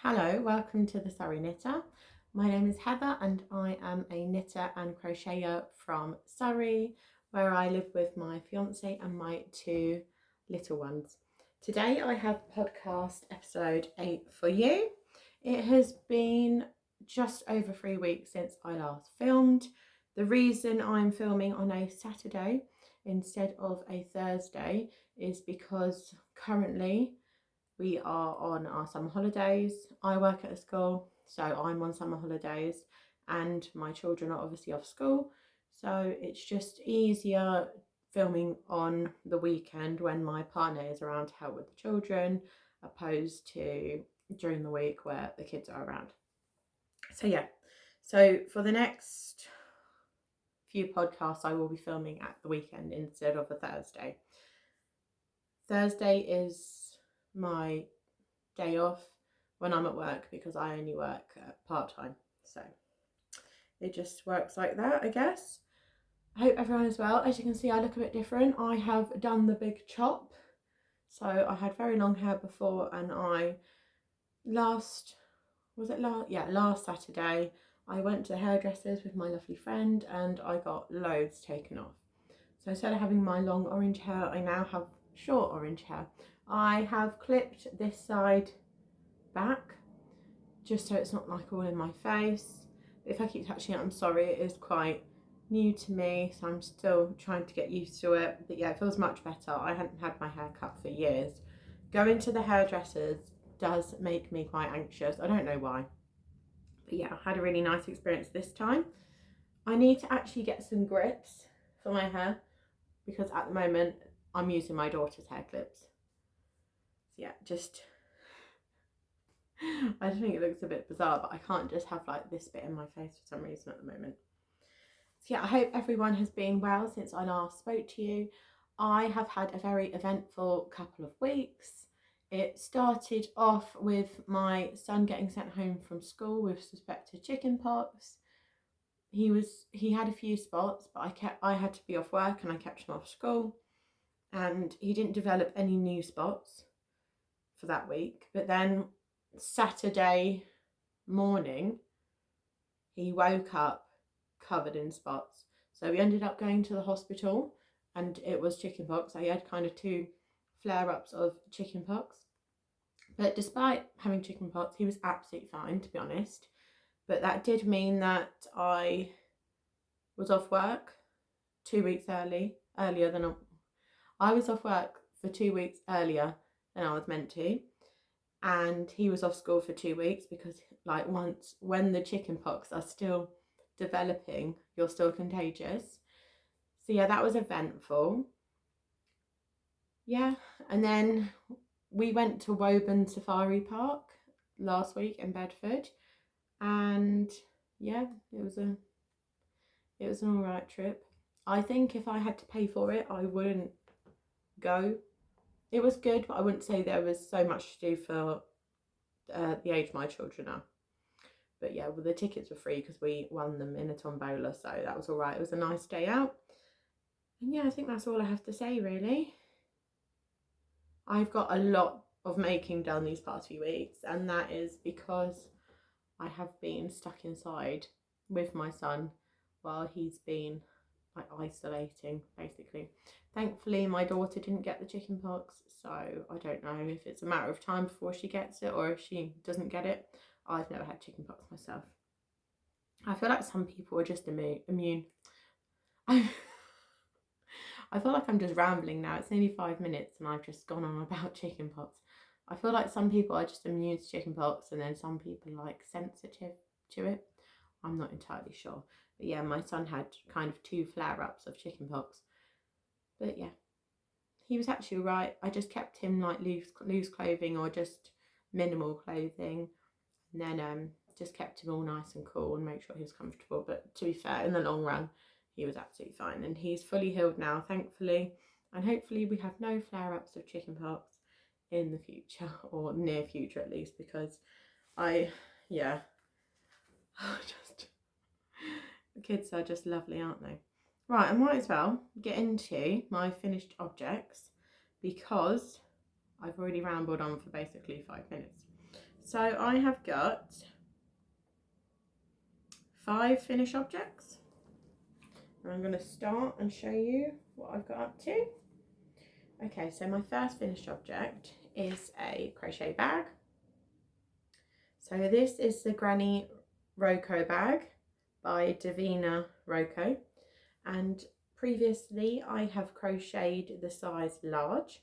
Hello, welcome to the Surrey Knitter. My name is Heather and I am a knitter and crocheter from Surrey, where I live with my fiance and my two little ones. Today I have podcast episode 8 for you. It has been just over 3 weeks since I last filmed. The reason I'm filming on a Saturday instead of a Thursday is because currently we are on our summer holidays. I work at a school, so I'm on summer holidays, and my children are obviously off school. So it's just easier filming on the weekend when my partner is around to help with the children, opposed to during the week where the kids are around. So yeah, so for the next few podcasts, I will be filming at the weekend instead of a Thursday. Thursday is my day off when I'm at work because I only work part-time, so it just works like that, I guess. I hope everyone is well. As you can see, I look a bit different. I have done the big chop. So I had very long hair before, and last Saturday I went to the hairdressers with my lovely friend and I got loads taken off. So instead of having my long orange hair, I now have short orange hair. I have clipped this side back just so it's not like all in my face. If I keep touching it, I'm sorry, it is quite new to me, so I'm still trying to get used to it. But yeah, it feels much better. I hadn't had my hair cut for years. Going to the hairdressers does make me quite anxious. I don't know why, but yeah, I had a really nice experience this time. I need to actually get some grips for my hair because at the moment I'm using my daughter's hair clips. So yeah, I just think it looks a bit bizarre, but I can't just have like this bit in my face for some reason at the moment. So yeah, I hope everyone has been well since I last spoke to you. I have had a very eventful couple of weeks. It started off with my son getting sent home from school with suspected chickenpox. He had a few spots, but I had to be off work and I kept him off school, and he didn't develop any new spots for that week. But then Saturday morning he woke up covered in spots, so we ended up going to the hospital, and it was chickenpox. He had kind of 2 flare-ups of chickenpox, but despite having chickenpox he was absolutely fine, to be honest. But that did mean that I was off work 2 weeks earlier than I was off work for 2 weeks earlier than I was meant to, and he was off school for 2 weeks because like when the chickenpox are still developing, you're still contagious. So yeah, that was eventful. Yeah, and then we went to Woburn Safari Park last week in Bedford, and yeah, it was an alright trip. I think if I had to pay for it, I wouldn't go. It was good, but I wouldn't say there was so much to do for the age my children are. But yeah, well, the tickets were free because we won them in a tombola, so that was all right. It was a nice day out. And yeah, I think that's all I have to say, really. I've got a lot of making done these past few weeks, and that is because I have been stuck inside with my son while he's been like isolating, basically. Thankfully my daughter didn't get the chickenpox, so I don't know if it's a matter of time before she gets it or if she doesn't get it. I've never had chickenpox myself. I feel like some people are just immune. I feel like I'm just rambling now. It's nearly 5 minutes and I've just gone on about chickenpox. I feel like some people are just immune to chickenpox and then some people are like sensitive to it. I'm not entirely sure. But yeah, my son had kind of 2 flare-ups of chickenpox. But yeah, he was actually all right. I just kept him like loose clothing or just minimal clothing, and then just kept him all nice and cool and make sure he was comfortable. But to be fair, in the long run he was absolutely fine, and he's fully healed now, thankfully, and hopefully we have no flare-ups of chickenpox in the future, or near future at least, because the kids are just lovely, aren't they? Right, I might as well get into my finished objects because I've already rambled on for basically 5 minutes. So I have got 5 finished objects. And I'm going to start and show you what I've got up to. Okay, so my first finished object is a crochet bag. So this is the Granny Roko bag by Davina Roko, and previously I have crocheted the size large.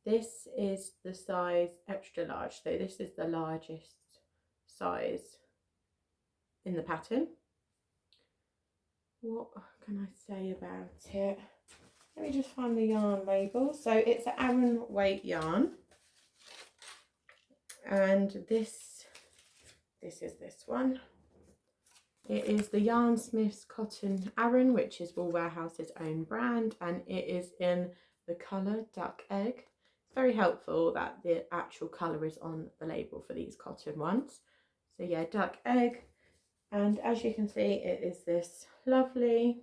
This is the size extra large, so this is the largest size in the pattern. What can I say about it? Let me just find the yarn label. So it's an Aran weight yarn, and this is this one. It is the Yarnsmith's Cotton Aran, which is Wool Warehouse's own brand, and it is in the colour Duck Egg. It's very helpful that the actual colour is on the label for these cotton ones. So yeah, Duck Egg, and as you can see, it is this lovely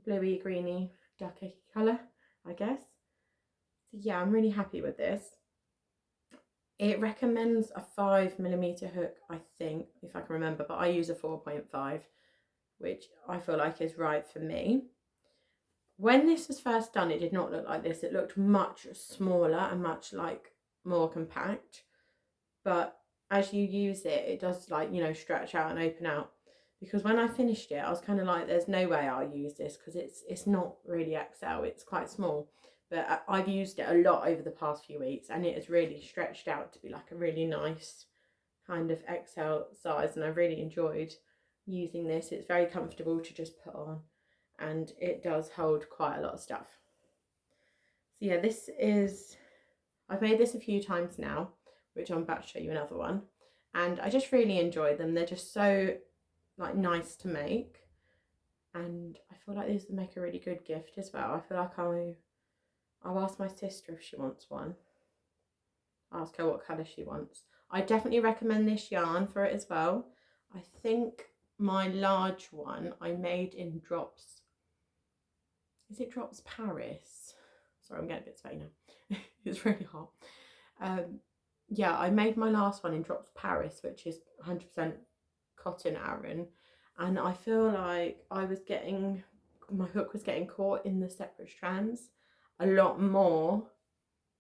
bluey greeny duck egg colour, I guess. So yeah, I'm really happy with this. It recommends a 5mm hook, I think, if I can remember, but I use a 4.5, which I feel like is right for me. When this was first done, it did not look like this. It looked much smaller and much like more compact, but as you use it, it does, like, you know, stretch out and open out. Because when I finished it, I was kind of like, there's no way I'll use this because it's not really XL, it's quite small. But I've used it a lot over the past few weeks, and it has really stretched out to be like a really nice kind of XL size, and I've really enjoyed using this. It's very comfortable to just put on, and it does hold quite a lot of stuff. So yeah, this is, I've made this a few times now, which I'm about to show you another one, and I just really enjoy them. They're just so like nice to make, and I feel like these would make a really good gift as well. I feel like I'll ask my sister if she wants one. Ask her what colour she wants. I definitely recommend this yarn for it as well. I think my large one I made in Drops. Is it Drops Paris? Sorry, I'm getting a bit sweaty now. It's really hot. Yeah, I made my last one in Drops Paris, which is 100% cotton Aran, and I feel like my hook was getting caught in the separate strands a lot more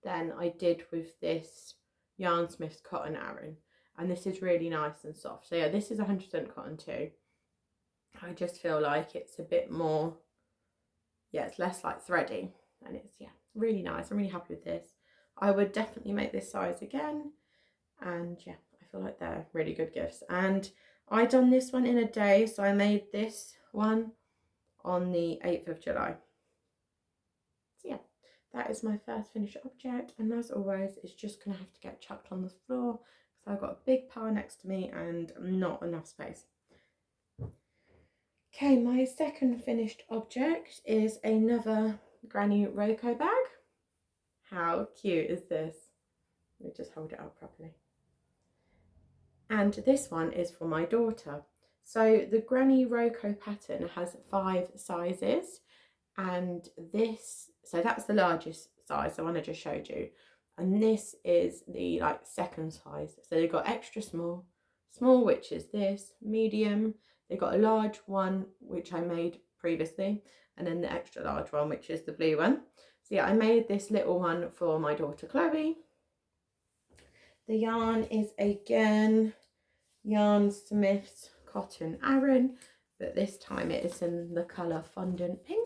than I did with this Yarnsmith's Cotton Aran, and this is really nice and soft. So yeah, this is 100% cotton too. I just feel like it's a bit more, yeah, it's less like thready, and it's, yeah, really nice. I'm really happy with this. I would definitely make this size again, and yeah, I feel like they're really good gifts. And I done this one in a day, so I made this one on the 8th of July. So yeah, that is my first finished object, and as always, it's just gonna have to get chucked on the floor because I've got a big pile next to me and not enough space. Okay, my second finished object is another Granny Roko bag. How cute is this? Let me just hold it up properly. And this one is for my daughter. So the Granny Roko pattern has 5 sizes, and this, so that's the largest size, the one I just showed you, and this is the like second size. So they've got extra small, which is this, medium, they've got a large one which I made previously, and then the extra large one, which is the blue one. So yeah, I made this little one for my daughter Chloe. The yarn is again Yarnsmith's Cotton Aran, but this time it is in the colour Fondant Pink.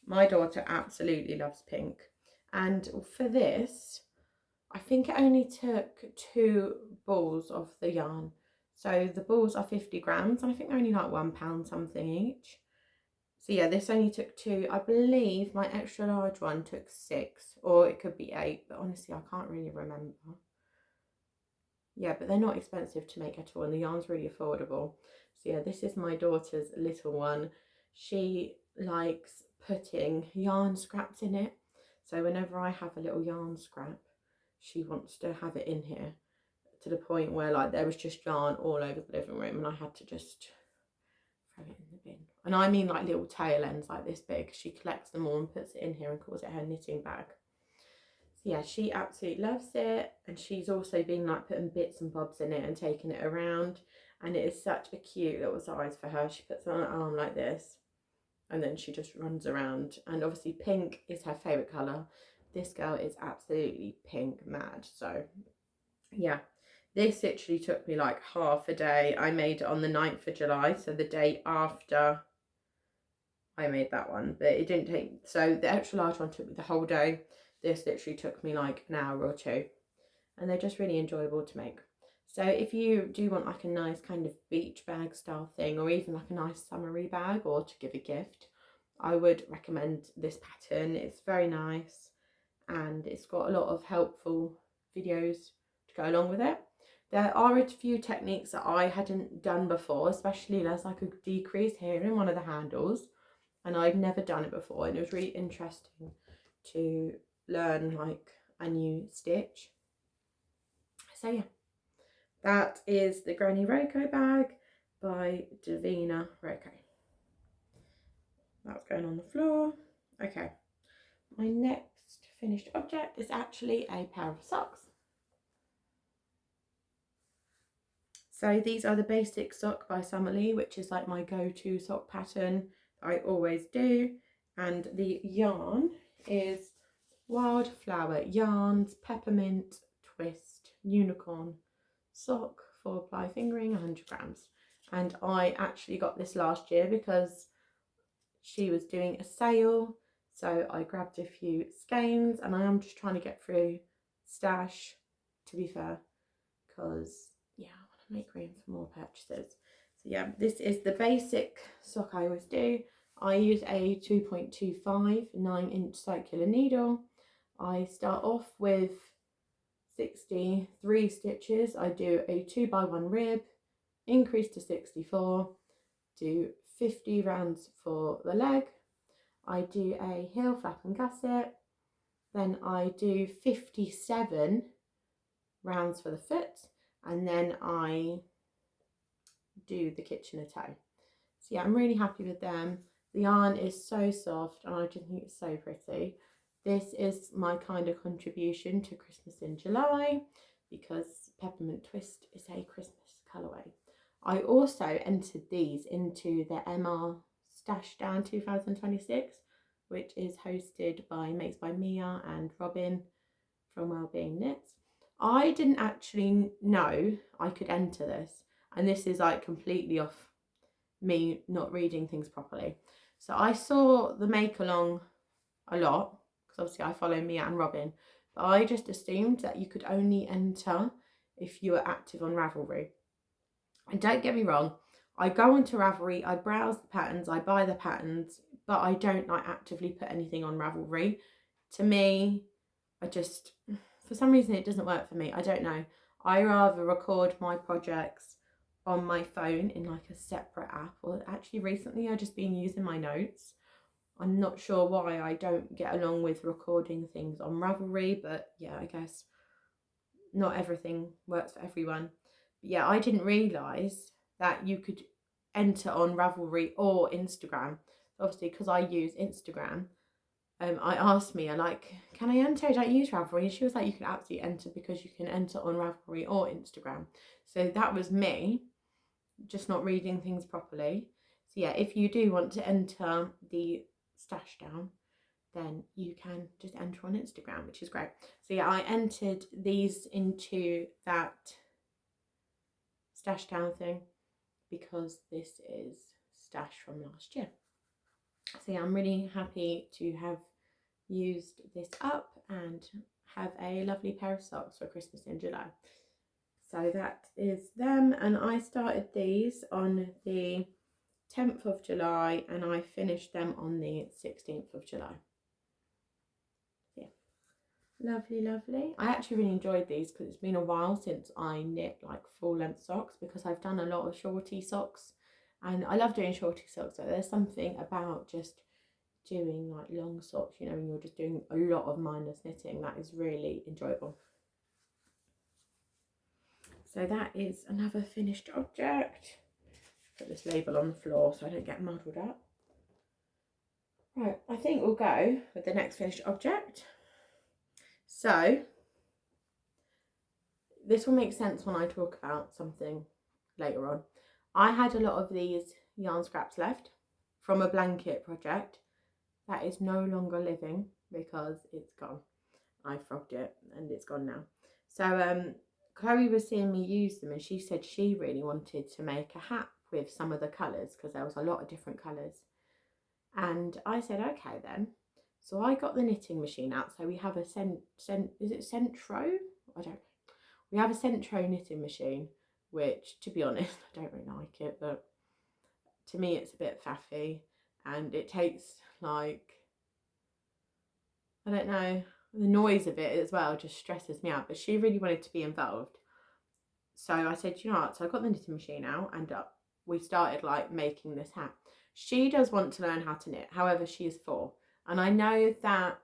My daughter absolutely loves pink, and for this I think it only took 2 balls of the yarn. So the balls are 50 grams, and I think they're only like £1 something each. So yeah, this only took 2. I believe my extra large one took 6, or it could be 8, but honestly I can't really remember. Yeah, but they're not expensive to make at all, and the yarn's really affordable. So yeah, this is my daughter's little one. She likes putting yarn scraps in it. So whenever I have a little yarn scrap, she wants to have it in here, to the point where like there was just yarn all over the living room and I had to just throw it in the bin. And I mean like little tail ends like this big. She collects them all and puts it in here and calls it her knitting bag. So So yeah, she absolutely loves it, and she's also been like putting bits and bobs in it and taking it around, and it is such a cute little size for her. She puts it on her arm like this, and then she just runs around. And obviously pink is her favourite colour. This girl is absolutely pink mad. So yeah, this literally took me like half a day. I made it on the 9th of July, so the day after I made that one, but it didn't take, so the extra large one took me the whole day. This literally took me like an hour or two, and they're just really enjoyable to make. So if you do want like a nice kind of beach bag style thing, or even like a nice summery bag, or to give a gift, I would recommend this pattern. It's very nice, and it's got a lot of helpful videos to go along with it. There are a few techniques that I hadn't done before, especially there's like a decrease here in one of the handles, and I'd never done it before, and it was really interesting to learn like a new stitch. So yeah, that is the Granny Roko bag by Davina Roko. That's going on the floor. Okay, my next finished object is actually a pair of socks. So these are the basic sock by Summerlee, which is like my go-to sock pattern that I always do. And the yarn is Wildflower Yarns Peppermint Twist Unicorn sock, 4-ply fingering, 100 grams. And I actually got this last year because she was doing a sale. So I grabbed a few skeins, and I am just trying to get through stash, to be fair, because yeah, I want to make room for more purchases. So yeah, this is the basic sock I always do. I use a 2.25 9-inch circular needle. I start off with 63 stitches. I do a 2x1 rib, increase to 64, do 50 rounds for the leg. I do a heel flap and gusset. Then I do 57 rounds for the foot, and then I do the Kitchener toe. So yeah, I'm really happy with them. The yarn is so soft, and I just think it's so pretty. This is my kind of contribution to Christmas in July, because Peppermint Twist is a Christmas colourway. I also entered these into the MR Stash Down 2026, which is hosted by Makes by Mia and Robin from Wellbeing Knits. I didn't actually know I could enter this, and this is like completely off me not reading things properly. So I saw the make along a lot, because obviously I follow Mia and Robin, but I just assumed that you could only enter if you were active on Ravelry. And don't get me wrong, I go onto Ravelry, I browse the patterns, I buy the patterns, but I don't like actively put anything on Ravelry. To me, I just, for some reason it doesn't work for me. I don't know. I rather record my projects on my phone in like a separate app, or actually recently I've just been using my notes. I'm not sure why I don't get along with recording things on Ravelry, but yeah, I guess not everything works for everyone. But yeah, I didn't realise that you could enter on Ravelry or Instagram. Obviously, because I use Instagram, I asked Mia, like, can I enter? I don't use Ravelry. And she was like, you can absolutely enter, because you can enter on Ravelry or Instagram. So that was me just not reading things properly. So yeah, if you do want to enter the stash down, then you can just enter on Instagram, which is great. So yeah, I entered these into that stash down thing because this is stash from last year. So yeah, I'm really happy to have used this up and have a lovely pair of socks for Christmas in July. So that is them, and I started these on the 10th of July and I finished them on the 16th of July. Yeah, lovely, lovely. I actually really enjoyed these because it's been a while since I knit like full length socks, because I've done a lot of shorty socks, and I love doing shorty socks, but there's something about just doing like long socks, you know, when you're just doing a lot of mindless knitting, that is really enjoyable. So that is another finished object. Put this label on the floor so I don't get muddled up. Right, I think we'll go with the next finished object. So this will make sense when I talk about something later on. I had a lot of these yarn scraps left from a blanket project that is no longer living because it's gone. I frogged it and it's gone now. So Chloe was seeing me use them and she said she really wanted to make a hat with some of the colours because there was a lot of different colours. And I said, okay then. So I got the knitting machine out. So we have a is it Centro? I don't know. We have a Centro knitting machine, which to be honest, I don't really like it, but to me it's a bit faffy and it takes like, I don't know, the noise of it as well just stresses me out. But she really wanted to be involved. So I said, you know what? So I got the knitting machine out and we started like making this hat. She does want to learn how to knit. However, she is 4. And I know that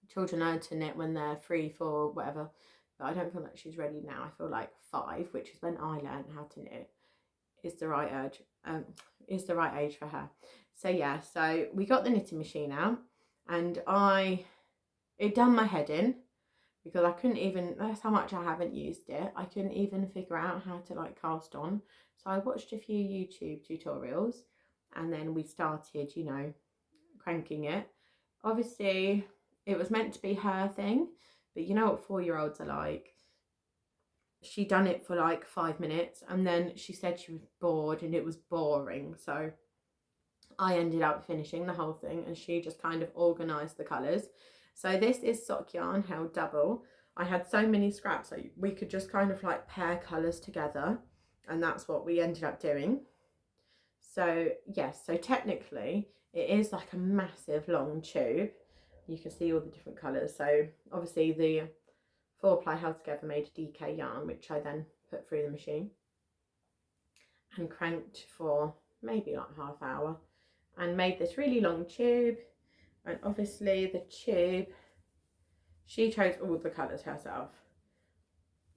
children learn to knit when they're 3, 4, whatever. But I don't feel like she's ready now. I feel like 5, which is when I learned how to knit, is the right age for her. So yeah, so we got the knitting machine out and it done my head in because I couldn't even, that's how much I haven't used it. I couldn't even figure out how to like cast on. So I watched a few YouTube tutorials and then we started, you know, cranking it. Obviously it was meant to be her thing, but you know what 4-year-olds are like. She done it for like 5 minutes and then she said she was bored and it was boring. So I ended up finishing the whole thing and she just kind of organised the colours. So this is sock yarn held double. I had so many scraps so we could just kind of like pair colours together and that's what we ended up doing. So yes, so technically it is like a massive long tube. You can see all the different colours. So obviously the 4-ply held together made a DK yarn, which I then put through the machine and cranked for maybe like half hour and made this really long tube. And obviously the tube, she chose all the colours herself.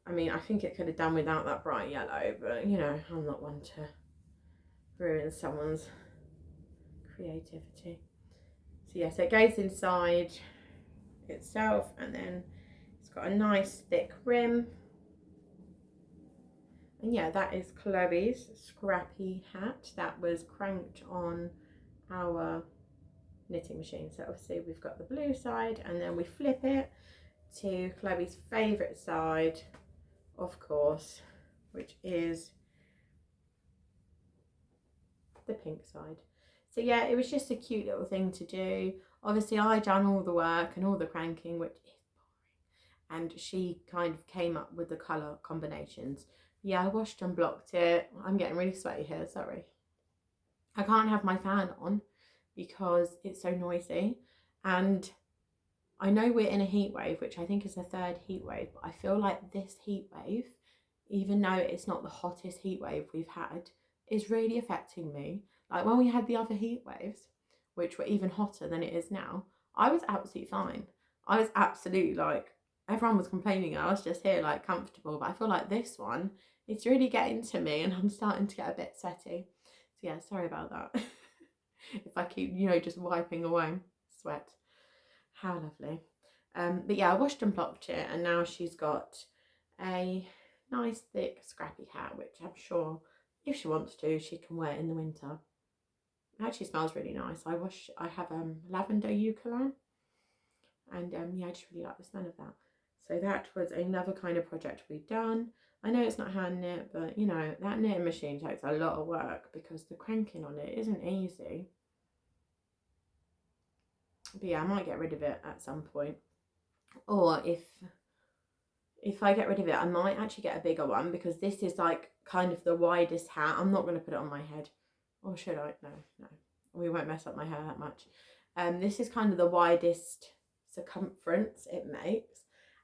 I mean, I think it could have done without that bright yellow, but you know, I'm not one to ruin someone's creativity. So yeah, so it goes inside itself and then it's got a nice thick rim. And yeah, that is Chloe's scrappy hat that was cranked on our knitting machine. So obviously we've got the blue side and then we flip it to Chloe's favourite side, of course, which is the pink side. So yeah, it was just a cute little thing to do. Obviously I done all the work and all the cranking, which is boring, and she kind of came up with the colour combinations. Yeah, I washed and blocked it. I'm getting really sweaty here, sorry. I can't have my fan on because it's so noisy, and I know we're in a heat wave, which I think is the 3rd heat wave, but I feel like this heat wave, even though it's not the hottest heat wave we've had, is really affecting me. Like when we had the other heat waves, which were even hotter than it is now, I was absolutely fine. I was absolutely like, everyone was complaining, I was just here like comfortable, but I feel like this one, it's really getting to me and I'm starting to get a bit sweaty. So yeah, sorry about that. If I keep, you know, just wiping away sweat. How lovely. But yeah, I washed and blocked it and now she's got a nice thick scrappy hat, which I'm sure if she wants to, she can wear in the winter. It actually smells really nice. I have lavender eucalyptus and yeah, I just really like the smell of that. So that was another kind of project we've done. I know it's not hand knit, but you know, that knitting machine takes a lot of work because the cranking on it isn't easy. But yeah, I might get rid of it at some point. Or if I get rid of it, I might actually get a bigger one because this is like kind of the widest hat. I'm not going to put it on my head. Or should I? No. We won't mess up my hair that much. This is kind of the widest circumference it makes.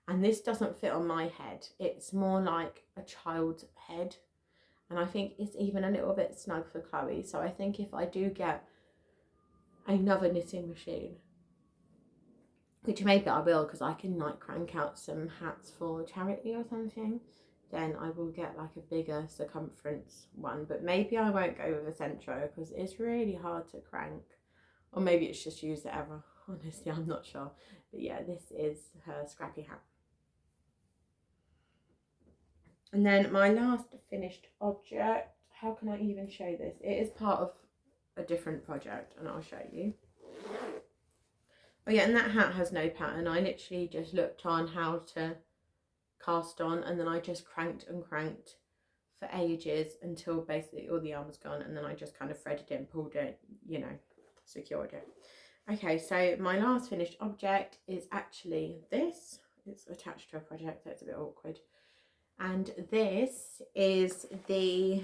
And this doesn't fit on my head. It's more like a child's head. And I think it's even a little bit snug for Chloe. So I think if I do get another knitting machine, which maybe I will because I can like crank out some hats for charity or something, then I will get like a bigger circumference one. But maybe I won't go with a Centro because it's really hard to crank, or maybe it's just use the error. Honestly, I'm not sure. But yeah, this is her scrappy hat. And then my last finished object, how can I even show this? It is part of a different project and I'll show you. Oh yeah, and that hat has no pattern. I literally just looked on how to cast on, and then I just cranked and cranked for ages until basically all the yarn was gone, and then I just kind of threaded it and pulled it, you know, secured it. Okay, so my last finished object is actually this. It's attached to a project, so it's a bit awkward. And this is the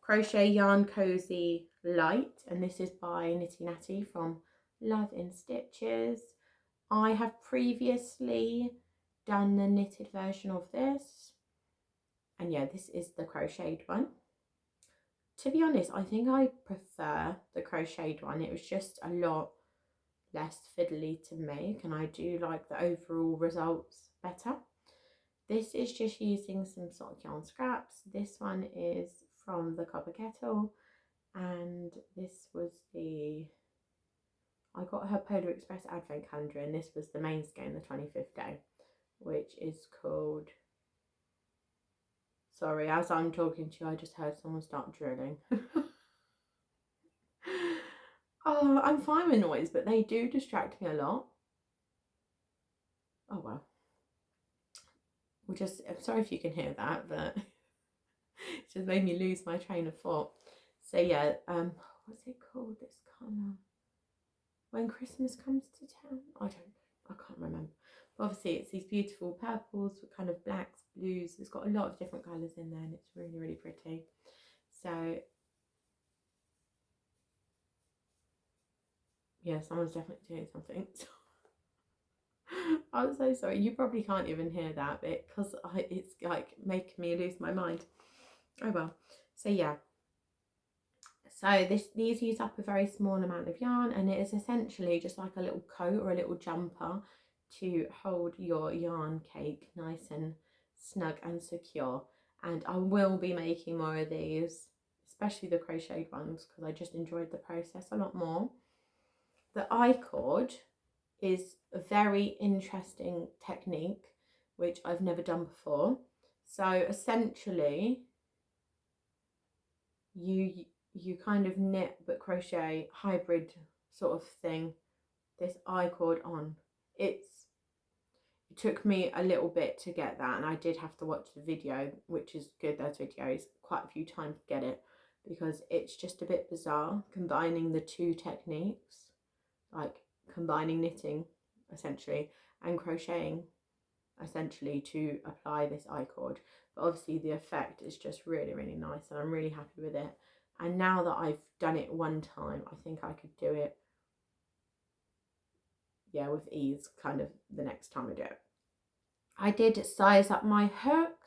Crochet Yarn Cozy Light, and this is by Nitty Natty from Love in Stitches. I have previously done the knitted version of this, and yeah, this is the crocheted one. To be honest, I think I prefer the crocheted one. It was just a lot less fiddly to make, and I do like the overall results better. This is just using some sock yarn scraps. This one is from the Copper Kettle, and this was I got her Polar Express advent calendar, and this was the main skein, the 25th day, which is called, sorry, as I'm talking to you, I just heard someone start drilling. Oh, I'm fine with noise, but they do distract me a lot. Oh well. I'm sorry if you can hear that, but it just made me lose my train of thought. So yeah, what's it called, this colour? When Christmas Comes to Town? I can't remember. But obviously it's these beautiful purples with kind of blacks, blues. It's got a lot of different colours in there, and it's really, really pretty. So yeah, someone's definitely doing something. I'm so sorry. You probably can't even hear that bit because it's like making me lose my mind. Oh well. So yeah. So these use up a very small amount of yarn, and it is essentially just like a little coat or a little jumper to hold your yarn cake nice and snug and secure. And I will be making more of these, especially the crocheted ones, because I just enjoyed the process a lot more. The I-cord is a very interesting technique which I've never done before. So essentially you kind of knit but crochet, hybrid sort of thing, this I-cord on. It took me a little bit to get that, and I did have to watch the video, which is good. There's videos quite a few times to get it, because it's just a bit bizarre combining the two techniques, like combining knitting essentially and crocheting essentially to apply this I-cord. But obviously the effect is just really, really nice, and I'm really happy with it. And now that I've done it one time, I think I could do it, yeah, with ease kind of the next time I do it. I did size up my hook.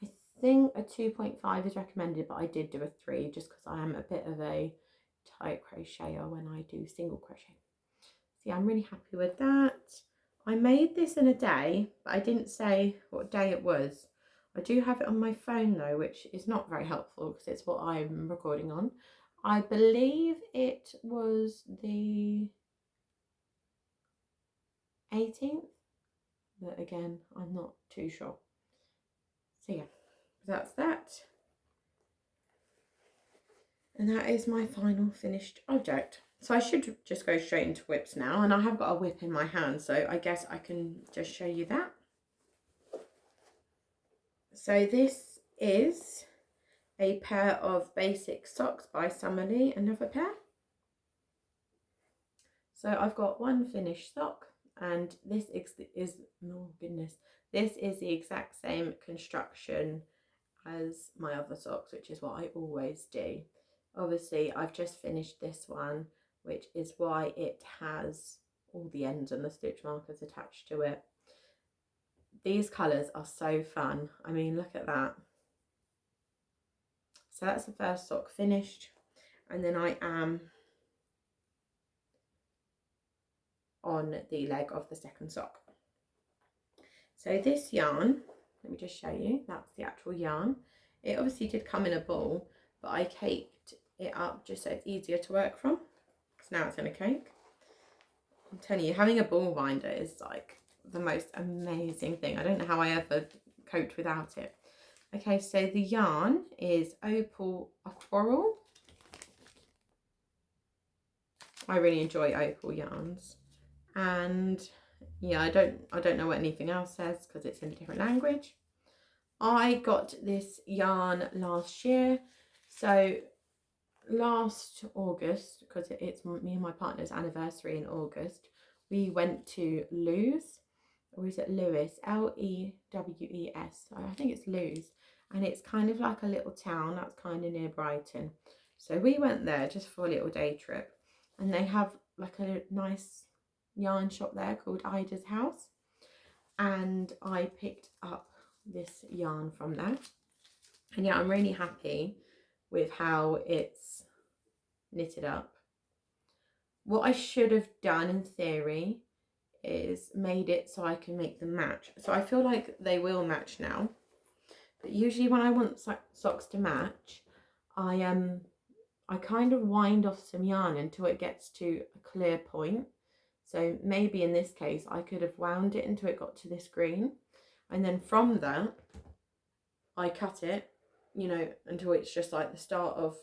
I think a 2.5 is recommended, but I did do a 3 just because I am a bit of a tight crocheter when I do single crochet. So yeah, I'm really happy with that. I made this in a day, but I didn't say what day it was. I do have it on my phone though, which is not very helpful because it's what I'm recording on. I believe it was the 18th, but again, I'm not too sure. So yeah, that's that. And that is my final finished object. So I should just go straight into whips now, and I have got a whip in my hand, so I guess I can just show you that. So this is a pair of basic socks by Summerlee, another pair. So I've got one finished sock, and this is, oh goodness, this is the exact same construction as my other socks, which is what I always do. Obviously I've just finished this one, which is why it has all the ends and the stitch markers attached to it. These colours are so fun. I mean, look at that. So that's the first sock finished, and then I am on the leg of the second sock. So this yarn, let me just show you, that's the actual yarn. It obviously did come in a ball, but I caked it up just so it's easier to work from, because now it's in a cake. I'm telling you, having a ball binder is like the most amazing thing. I don't know how I ever coped without it. Okay, so the yarn is Opal Aquarel. I really enjoy opal yarns, and yeah, I don't know what anything else says because it's in a different language. I got this yarn last year, so last August, because it's me and my partner's anniversary in August, we went to Lewes, or is it Lewes? Lewes. I think it's Lewes, and it's kind of like a little town that's kind of near Brighton. So we went there just for a little day trip, and they have like a nice yarn shop there called Ida's House, and I picked up this yarn from there. And yeah, I'm really happy with how it's knitted up. What I should have done in theory is made it so I can make them match. So I feel like they will match now, but usually when I want socks to match, I kind of wind off some yarn until it gets to a clear point. So maybe in this case I could have wound it until it got to this green, and then from that I cut it, you know, until it's just like the start of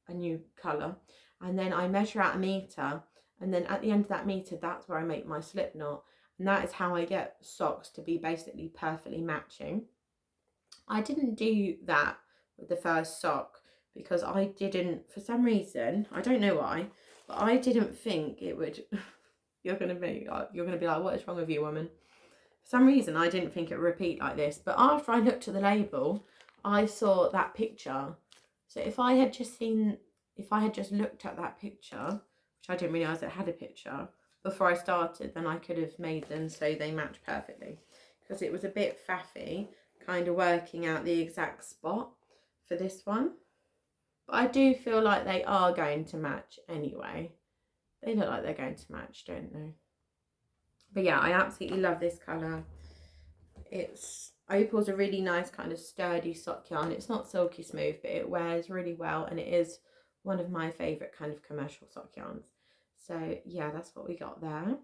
a new colour, and then I measure out a metre, and then at the end of that metre, that's where I make my slip knot, and that is how I get socks to be basically perfectly matching. I didn't do that with the first sock because I didn't, for some reason, I don't know why, but I didn't think it would you're gonna be like, what is wrong with you, woman? For some reason I didn't think it would repeat like this, but after I looked at the label I saw that picture. So if I had just looked at that picture, which I didn't realise it had a picture before I started, then I could have made them so they match perfectly, because it was a bit faffy kind of working out the exact spot for this one. But I do feel like they are going to match anyway. They look like they're going to match, don't they? But yeah, I absolutely love this colour. Opal's a really nice kind of sturdy sock yarn. It's not silky smooth, but it wears really well, and it is one of my favourite kind of commercial sock yarns. So yeah, that's what we got there.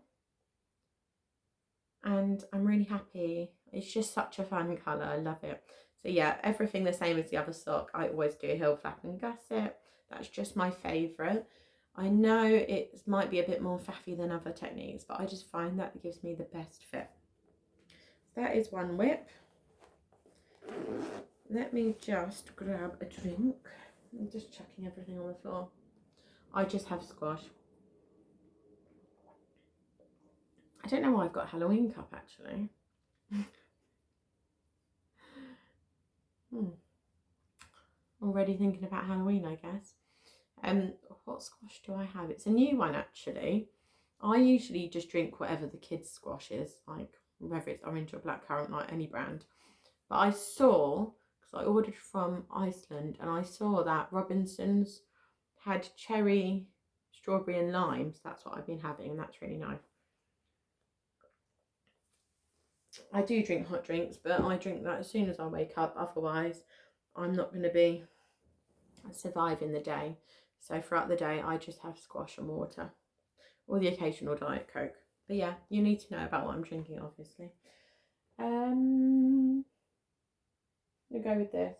And I'm really happy. It's just such a fun colour. I love it. So yeah, everything the same as the other sock. I always do heel flap and gusset. That's just my favourite. I know it might be a bit more faffy than other techniques, but I just find that gives me the best fit. That is one whip. Let me just grab a drink. I'm just chucking everything on the floor. I just have squash. I don't know why I've got a Halloween cup actually. Already thinking about Halloween, I guess. What squash do I have? It's a new one actually. I usually just drink whatever the kids' squash is, like whether it's orange or blackcurrant, like any brand. But I saw, because I ordered from Iceland, and I saw that Robinson's had cherry, strawberry and lime. So that's what I've been having, and that's really nice. I do drink hot drinks, but I drink that as soon as I wake up. Otherwise, I'm not going to be surviving the day. So throughout the day, I just have squash and water, or the occasional Diet Coke. But yeah, you need to know about what I'm drinking, obviously. We'll go with this.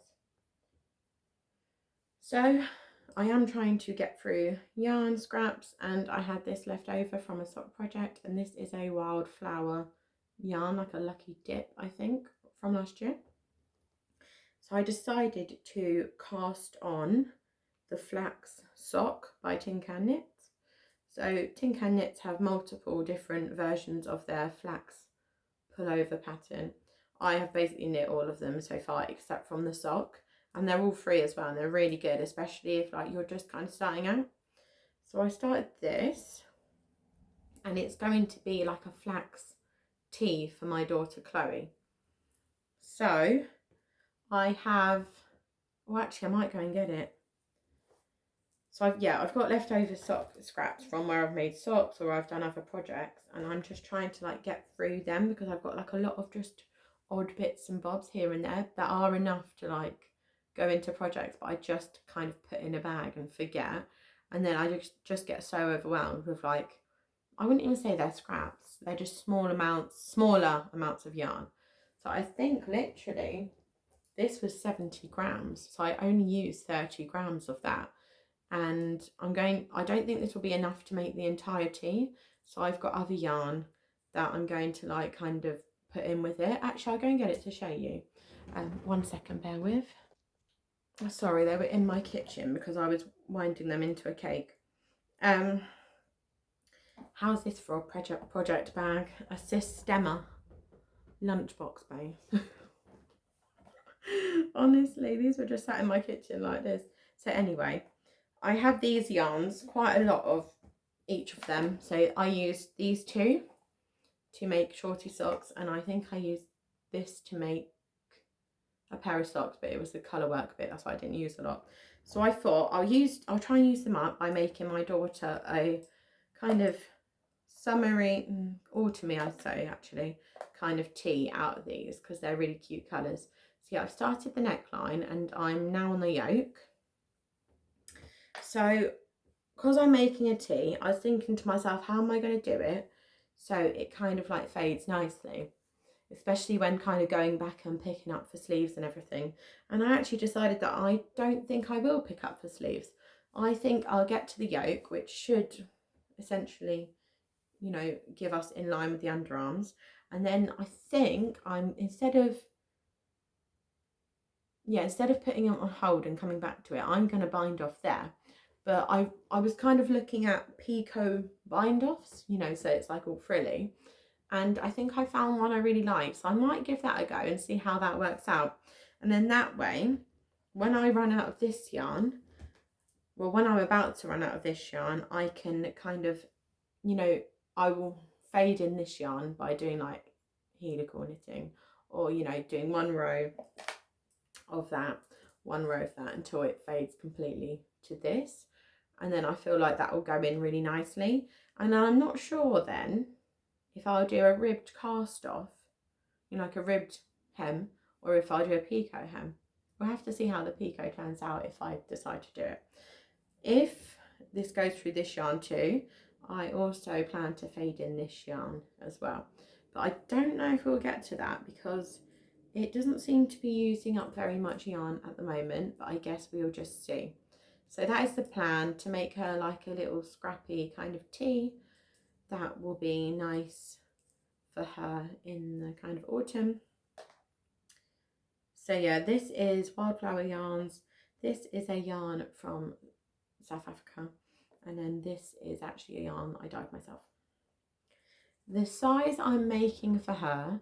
So I am trying to get through yarn scraps, and I had this left over from a sock project, and this is a wildflower yarn, like a lucky dip, I think, from last year. So I decided to cast on the Flax Sock by Tin Can Knits. So Tin Can Knits have multiple different versions of their flax pullover pattern. I have basically knit all of them so far except from the sock, and they're all free as well, and they're really good, especially if like you're just kind of starting out. So I started this, and it's going to be like a flax tee for my daughter Chloe. So I have, well actually I might go and get it. So I've got leftover sock scraps from where I've made socks or I've done other projects, and I'm just trying to like get through them because I've got like a lot of just odd bits and bobs here and there that are enough to like go into projects, but I just kind of put in a bag and forget, and then I just get so overwhelmed with like I wouldn't even say they're scraps. They're just smaller amounts of yarn. So I think literally this was 70 grams. So I only used 30 grams of that. And I don't think this will be enough to make the entire tea. So I've got other yarn that I'm going to like kind of put in with it. Actually, I'll go and get it to show you. 1 second, bear with. Oh, sorry, they were in my kitchen because I was winding them into a cake. How's this for a project bag? A Sistema lunchbox base. Honestly, these were just sat in my kitchen like this. So anyway, I have these yarns, quite a lot of each of them. So I used these two to make shorty socks, and I think I used this to make a pair of socks, but it was the colour work bit, that's why I didn't use a lot. So I thought I'll try and use them up by making my daughter a kind of summery, autumny I'd say actually, kind of tee out of these because they're really cute colours. So yeah, I've started the neckline and I'm now on the yoke. So because I'm making a tee, I was thinking to myself, how am I going to do it so it kind of like fades nicely, especially when kind of going back and picking up for sleeves and everything. And I actually decided that I don't think I will pick up for sleeves. I think I'll get to the yoke, which should essentially, you know, give us in line with the underarms. And then I think instead of putting it on hold and coming back to it, I'm going to bind off there. But I was kind of looking at picot bind offs, you know, so it's like all frilly. And I think I found one I really like. So I might give that a go and see how that works out. And then that way, when I run out of this yarn, well, when I'm about to run out of this yarn, I can kind of, you know, I will fade in this yarn by doing like helical knitting, or, you know, doing one row of that until it fades completely to this. And then I feel like that will go in really nicely. And I'm not sure then if I'll do a ribbed cast off, you know, like a ribbed hem, or if I'll do a picot hem. We'll have to see how the picot turns out if I decide to do it. If this goes through this yarn too, I also plan to fade in this yarn as well. But I don't know if we'll get to that because it doesn't seem to be using up very much yarn at the moment, but I guess we'll just see. So that is the plan, to make her like a little scrappy kind of tee that will be nice for her in the kind of autumn. So yeah, this is Wildflower Yarns. This is a yarn from South Africa, and then this is actually a yarn that I dyed myself. The size I'm making for her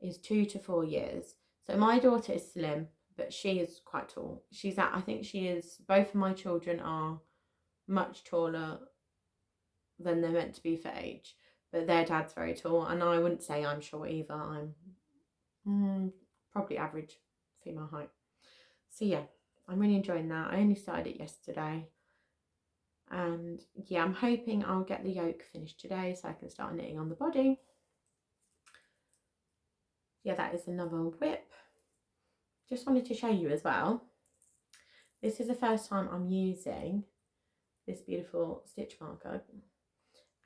is 2 to 4 years. So my daughter is slim, but she is quite tall. I think she is, both of my children are much taller than they're meant to be for age, but their dad's very tall, and I wouldn't say I'm short either. I'm probably average female height. So yeah, I'm really enjoying that. I only started it yesterday, and yeah, I'm hoping I'll get the yoke finished today so I can start knitting on the body. Yeah, that is another whip. Just wanted to show you as well, this is the first time I'm using this beautiful stitch marker,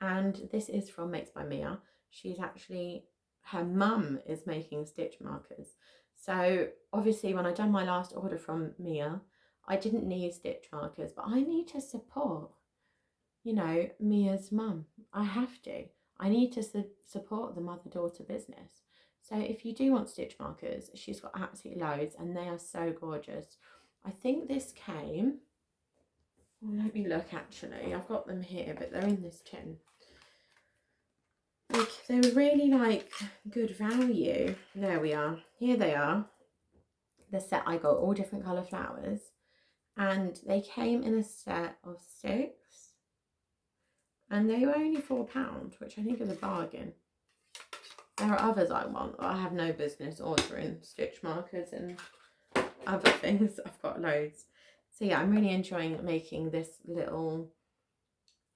and this is from Makes by Mia. She's actually, her mum is making stitch markers. So obviously when I done my last order from Mia, I didn't need stitch markers, but I need to support, you know, Mia's mum. I have to. I need to support the mother-daughter business. So if you do want stitch markers, she's got absolutely loads, and they are so gorgeous. I think this came, well, let me look actually, I've got them here, but they're in this tin. Like, they were really like good value. There we are, here they are, the set I got, all different colour flowers, and they came in a set of 6, and they were only £4, which I think is a bargain. There are others I want. I have no business ordering stitch markers and other things. I've got loads. So yeah, I'm really enjoying making this little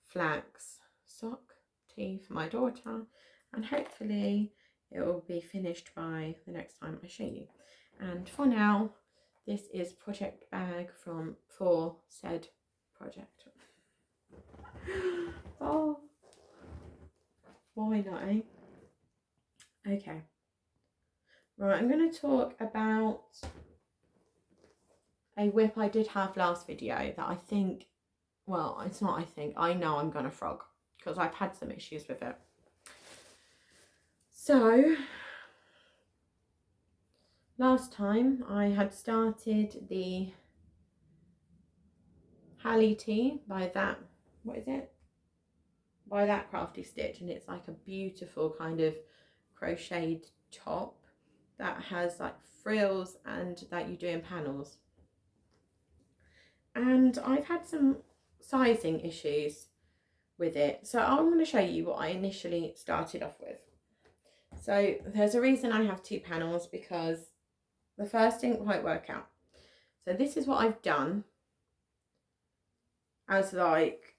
flax sock tee for my daughter, and hopefully it will be finished by the next time I show you. And for now, this is project bag for said project. Oh, Why not, eh? Okay. Right, I'm going to talk about a whip I did have last video that I think, well, it's not I think, I know I'm going to frog because I've had some issues with it. So, last time I had started the Hallie Tea by that, what is it? By that Crafty Stitch, and it's like a beautiful kind of crocheted top that has like frills and that you do in panels. And I've had some sizing issues with it, so I'm going to show you what I initially started off with. So there's a reason I have two panels, because the first didn't quite work out. So this is what I've done as like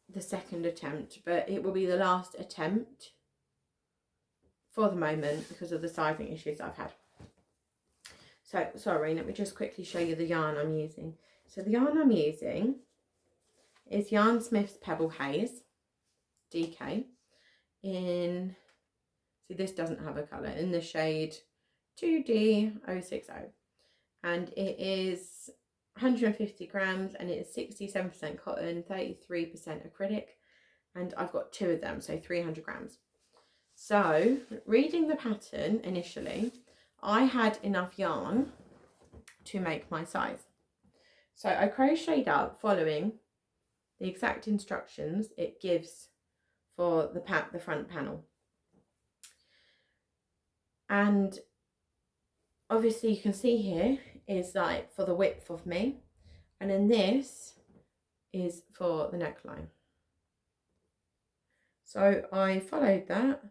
the second attempt, but it will be the last attempt for the moment because of the sizing issues I've had. So sorry, let me just quickly show you the yarn I'm using. So the yarn I'm using is Yarn Smith's Pebble Haze DK in, see this doesn't have a colour, in the shade 2D060, and it is 150 grams and it is 67% cotton, 33% acrylic, and I've got two of them, so 300 grams. So reading the pattern initially, I had enough yarn to make my size. So I crocheted up following the exact instructions it gives for the front panel. And obviously you can see here is like for the width of me, and then this is for the neckline. So I followed that,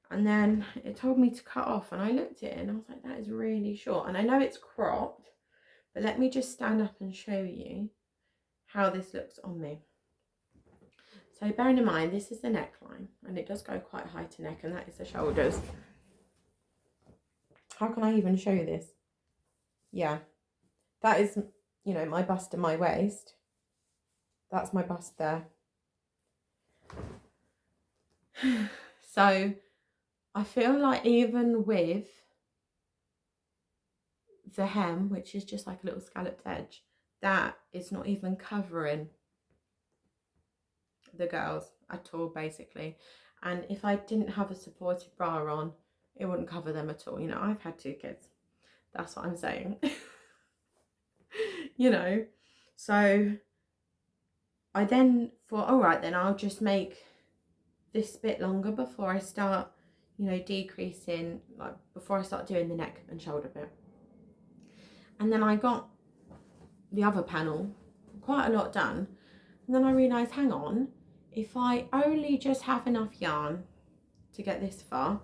and then it told me to cut off, and I looked at it and I was like, that is really short. And I know it's cropped, but let me just stand up and show you how this looks on me. So bearing in mind, this is the neckline, and it does go quite high to neck, and that is the shoulders. How can I even show you this? Yeah, that is, you know, my bust and my waist. That's my bust there. So I feel like even with the hem, which is just like a little scalloped edge, that is not even covering the girls at all, basically. And if I didn't have a supported bra on, it wouldn't cover them at all. You know, I've had two kids, that's what I'm saying. You know, so I then thought, all right, then I'll just make this bit longer before I start, you know, decreasing, like before I start doing the neck and shoulder bit. And then I got the other panel quite a lot done, and then I realised, hang on, if I only just have enough yarn to get this far,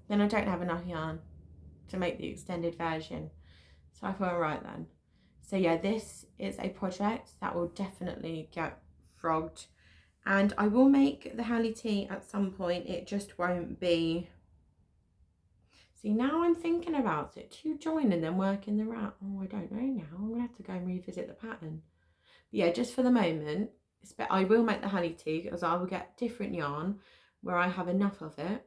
then I don't have enough yarn to make the extended version. So I thought, all right then. So yeah, this is a project that will definitely get frogged, and I will make the Hallie Tea at some point. It just won't be, see, now I'm thinking about it, do you join and then work in the round? Oh, I don't know now, I'm gonna have to go and revisit the pattern. But yeah, just for the moment, I will make the Hallie Tea because I will get different yarn where I have enough of it.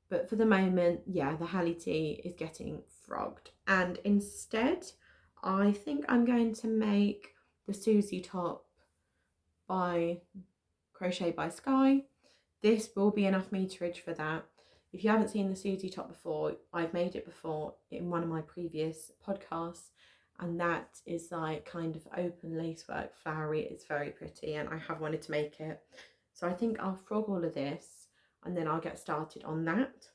But for the moment, yeah, the Hallie Tea is getting frogged, and instead I think I'm going to make the Susie top by Crochet by Sky. This will be enough meterage for that. If you haven't seen the Susie top before, I've made it before in one of my previous podcasts, and that is like kind of open lacework, flowery. It's very pretty, and I have wanted to make it. So I think I'll frog all of this, and then I'll get started on that.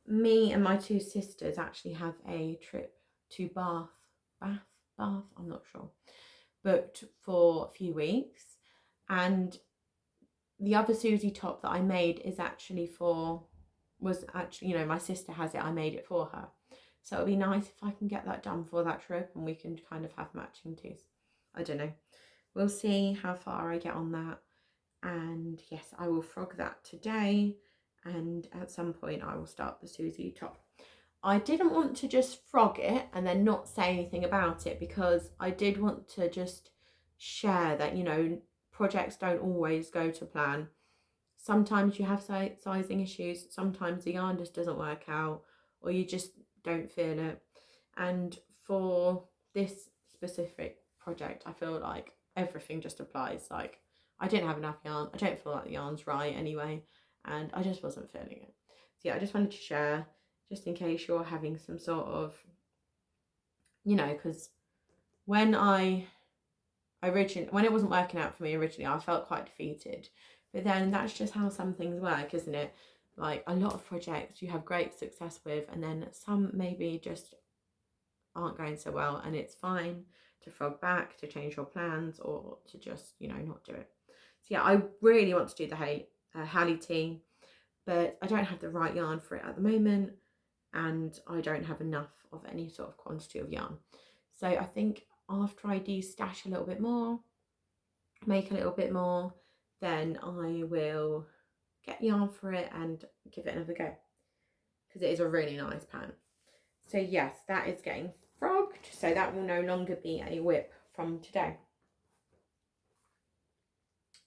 Me and my two sisters actually have a trip to Bath, I'm not sure, booked for a few weeks, and the other Susie top that I made is actually was actually, you know, my sister has it, I made it for her. So it'll be nice if I can get that done for that trip, and we can kind of have matching tees. I don't know. We'll see how far I get on that. And yes, I will frog that today, and at some point I will start the Susie top. I didn't want to just frog it and then not say anything about it, because I did want to just share that, you know, projects don't always go to plan. Sometimes you have sizing issues, sometimes the yarn just doesn't work out, or you just don't feel it. And for this specific project, I feel like everything just applies. Like, I didn't have enough yarn, I don't feel like the yarn's right anyway, and I just wasn't feeling it. So yeah, I just wanted to share, just in case you're having some sort of, you know, because when it wasn't working out for me originally, I felt quite defeated. But then that's just how some things work, isn't it? Like, a lot of projects you have great success with, and then some maybe just aren't going so well, and it's fine to frog back, to change your plans, or to just, you know, not do it. So yeah, I really want to do the Halley tee, but I don't have the right yarn for it at the moment, and I don't have enough of any sort of quantity of yarn. So I think after I de-stash a little bit more, make a little bit more, then I will get yarn for it and give it another go, because it is a really nice pattern. So yes, that is getting frogged, so that will no longer be a whip from today.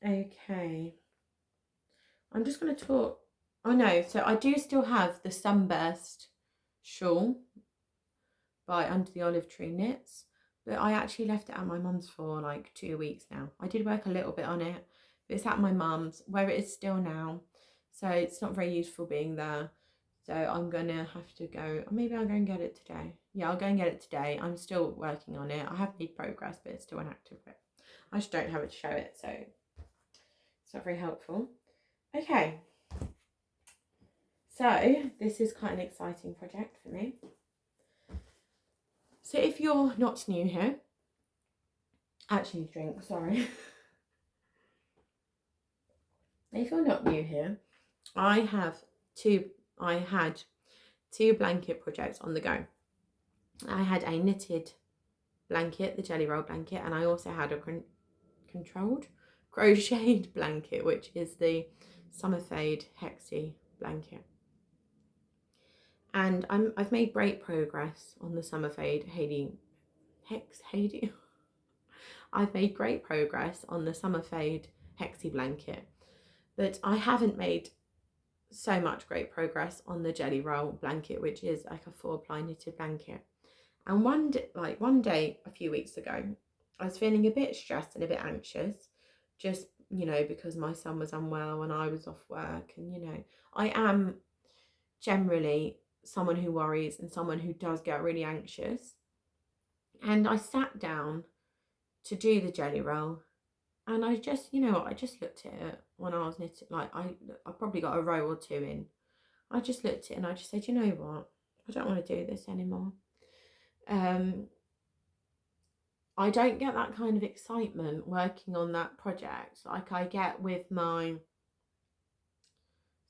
Okay, I'm just going to talk. Oh no, so I do still have the Sunburst shawl by Under the Olive Tree Knits, but I actually left it at my mum's for like 2 weeks now. I did work a little bit on it, but it's at my mum's, where it is still now, so it's not very useful being there. So I'm gonna have to go, or maybe I'll go and get it today. Yeah, I'll go and get it today. I'm still working on it. I have made progress, but it's still an active bit. I just don't have it to show it, so it's not very helpful. Okay, so this is quite an exciting project for me. So if you're not new here, actually drink, sorry. If you're not new here, I had two blanket projects on the go. I had a knitted blanket, the jelly roll blanket, and I also had a controlled crocheted blanket, which is the Summer Fade Hexie blanket. And I've made great progress on the Summer Fade Heidi. I've made great progress on the Summer Fade Hexie blanket, but I haven't made so much great progress on the jelly roll blanket, which is like a 4-ply knitted blanket. And one day a few weeks ago, I was feeling a bit stressed and a bit anxious, just, you know, because my son was unwell and I was off work, and, you know, I am generally someone who worries and someone who does get really anxious. And I sat down to do the jelly roll, and I just, you know what, I just looked at it when I was knitting, like I probably got a row or two in. I just looked at it and I just said, you know what, I don't want to do this anymore. I don't get that kind of excitement working on that project like I get with my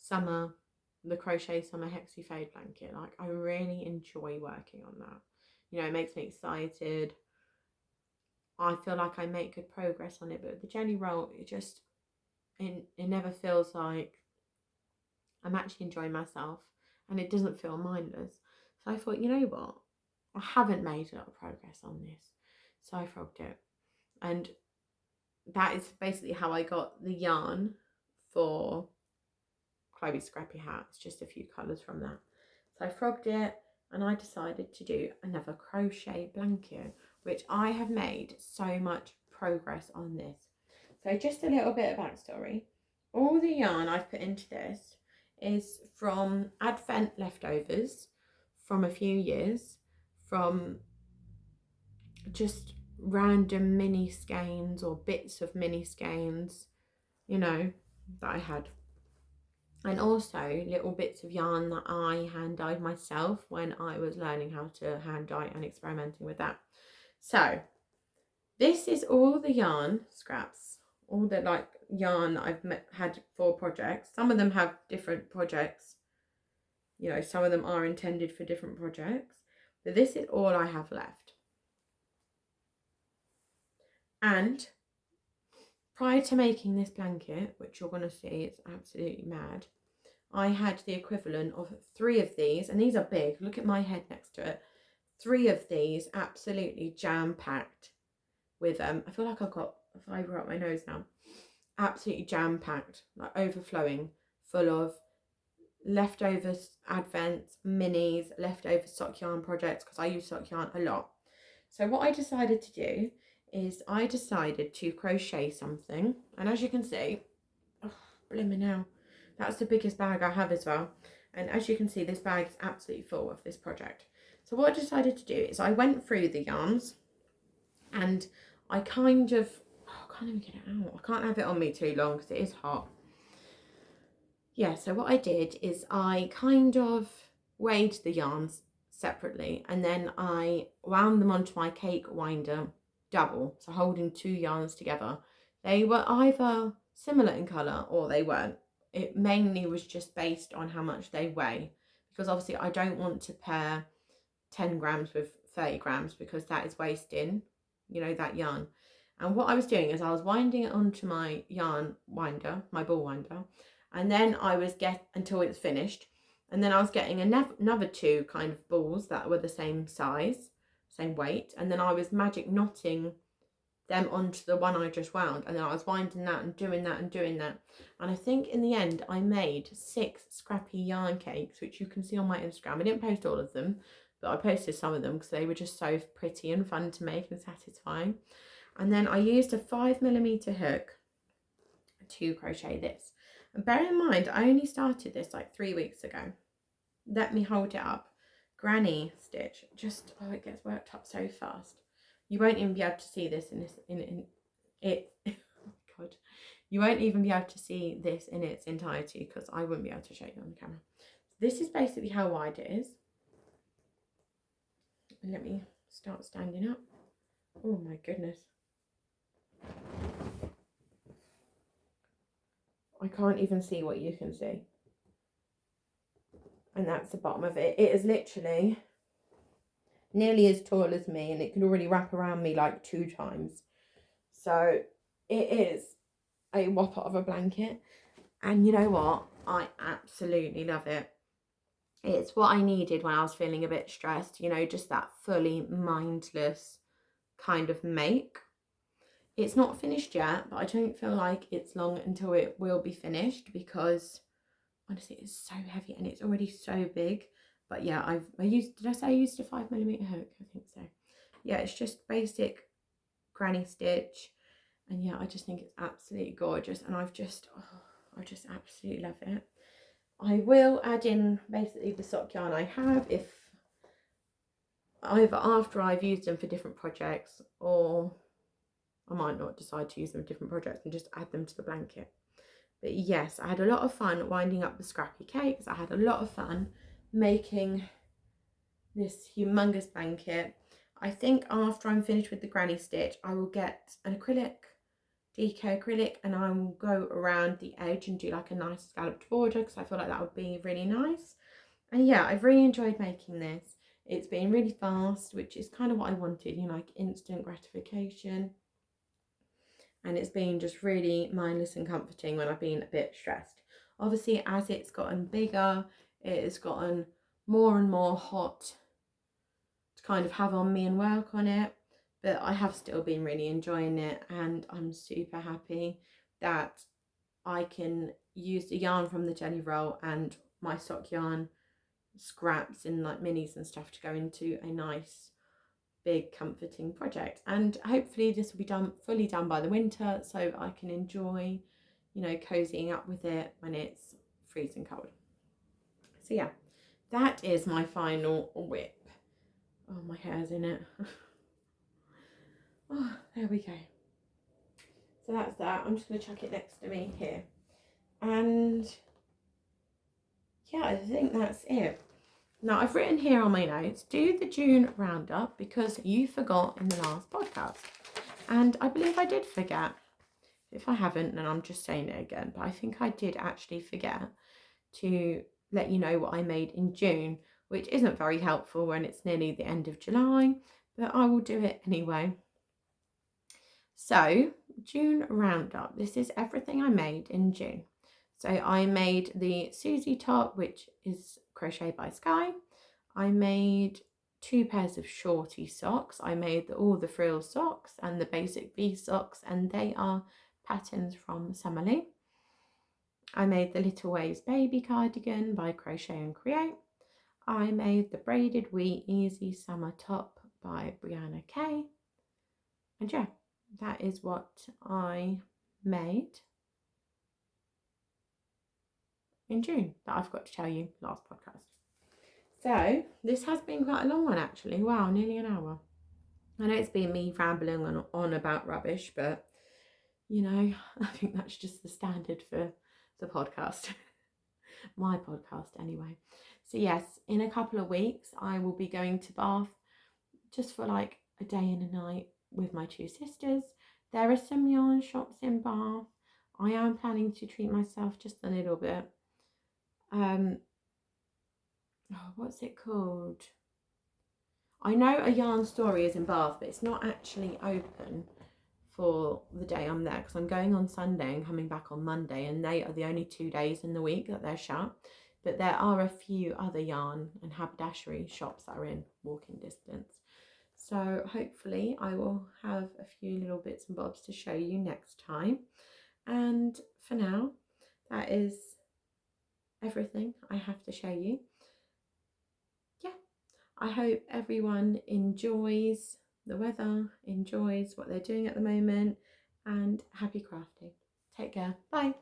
the Crochet Summer Hexie Fade blanket. Like, I really enjoy working on that. You know, it makes me excited. I feel like I make good progress on it, but the jelly roll, it never feels like I'm actually enjoying myself, and it doesn't feel mindless. So I thought, you know what, I haven't made a lot of progress on this, so I frogged it. And that is basically how I got the yarn for Chloe's Scrappy Hat. It's just a few colours from that. So I frogged it, and I decided to do another crochet blanket, which I have made so much progress on this. So just a little bit of backstory. All the yarn I've put into this is from Advent leftovers from a few years, from just random mini skeins or bits of mini skeins, you know, that I had. And also little bits of yarn that I hand dyed myself when I was learning how to hand dye and experimenting with that. So this is all the yarn scraps, all the like yarn that I've had for projects. Some of them have different projects, you know, some of them are intended for different projects, but this is all I have left. And prior to making this blanket, which you're going to see, it's absolutely mad, I had the equivalent of 3 of these, and these are big, look at my head next to it, 3 of these absolutely jam-packed with, I feel like I've got fibre up my nose now. Absolutely jam-packed, like overflowing, full of leftovers, advents, minis, leftover sock yarn projects, because I use sock yarn a lot. So what I decided to do is I decided to crochet something, and as you can see, oh, blimey now, that's the biggest bag I have as well. And as you can see, this bag is absolutely full of this project. So what I decided to do is I went through the yarns and I kind of, oh, I can't even get it out. I can't have it on me too long because it is hot. Yeah, so what I did is I kind of weighed the yarns separately and then I wound them onto my cake winder double, so holding 2 yarns together. They were either similar in colour or they weren't. It mainly was just based on how much they weigh, because obviously I don't want to pair 10 grams with 30 grams because that is wasting, you know, that yarn. And what I was doing is I was winding it onto my yarn winder, my ball winder, and then I was until it's finished, and then I was getting another 2 kind of balls that were the same size, same weight, and then I was magic knotting them onto the one I just wound, and then I was winding that and doing that and doing that. And I think in the end I made 6 scrappy yarn cakes, which you can see on my Instagram. I didn't post all of them, but I posted some of them because they were just so pretty and fun to make and satisfying. And then I used a 5mm hook to crochet this. And bear in mind, I only started this like 3 weeks ago. Let me hold it up. Granny stitch. Just, oh, it gets worked up so fast. You won't even be able to see this in it. Oh God. You won't even be able to see this in its entirety because I wouldn't be able to show you on the camera. This is basically how wide it is. And let me start standing up. Oh my goodness. I can't even see what you can see. And that's the bottom of it. It is literally nearly as tall as me, and it can already wrap around me like 2 times. So it is a whopper of a blanket. And you know what? I absolutely love it. It's what I needed when I was feeling a bit stressed, you know, just that fully mindless kind of make. It's not finished yet, but I don't feel like it's long until it will be finished because honestly it's so heavy and it's already so big. But yeah, I used, did I say I used a 5mm hook? I think so. Yeah, it's just basic granny stitch, and yeah, I just think it's absolutely gorgeous, and I just absolutely love it. I will add in basically the sock yarn I have, if either after I've used them for different projects, or I might not decide to use them for different projects and just add them to the blanket. But yes, I had a lot of fun winding up the scrappy cakes. I had a lot of fun making this humongous blanket. I think after I'm finished with the granny stitch, I will get an acrylic, DK acrylic, and I will go around the edge and do like a nice scalloped border because I feel like that would be really nice. And yeah, I've really enjoyed making this. It's been really fast, which is kind of what I wanted, you know, like instant gratification. And it's been just really mindless and comforting when I've been a bit stressed. Obviously, as it's gotten bigger, it has gotten more and more hot to kind of have on me and work on it, but I have still been really enjoying it, and I'm super happy that I can use the yarn from the jelly roll and my sock yarn scraps and like minis and stuff to go into a nice big comforting project. And hopefully this will be fully done by the winter, so I can enjoy, you know, cozying up with it when it's freezing cold. So yeah, that is my final whip. Oh, my hair's in it. Oh, there we go. So that's that. I'm just going to chuck it next to me here. And yeah, I think that's it. Now, I've written here on my notes, do the June roundup because you forgot in the last podcast. And I believe I did forget. If I haven't, then I'm just saying it again. But I think I did actually forget to let you know what I made in June, which isn't very helpful when it's nearly the end of July, but I will do it anyway. So, June roundup. This is everything I made in June. So I made the Susie top, which is Crochet by Sky. I made 2 pairs of shorty socks. I made all the frill socks and the basic V socks, and they are patterns from Summerly. I made the Little Waves baby cardigan by Crochet and Create. I made the braided wee easy summer top by Brianna Kay. And yeah, that is what I made in June that I forgot to tell you last podcast. So this has been quite a long one actually. Wow, nearly an hour. I know it's been me rambling on about rubbish, but you know, I think that's just the standard for the podcast. My podcast anyway. So yes, in a couple of weeks I will be going to Bath just for like a day and a night with my 2 sisters. There are some yarn shops in Bath. I am planning to treat myself just a little bit. What's it called? I know a Yarn Story is in Bath, but it's not actually open for the day I'm there because I'm going on Sunday and coming back on Monday, and they are the only 2 days in the week that they're shut. But there are a few other yarn and haberdashery shops that are in walking distance. So hopefully I will have a few little bits and bobs to show you next time. And for now, that is everything I have to show you. Yeah, I hope everyone enjoys the weather, enjoys what they're doing at the moment, and happy crafting. Take care. Bye.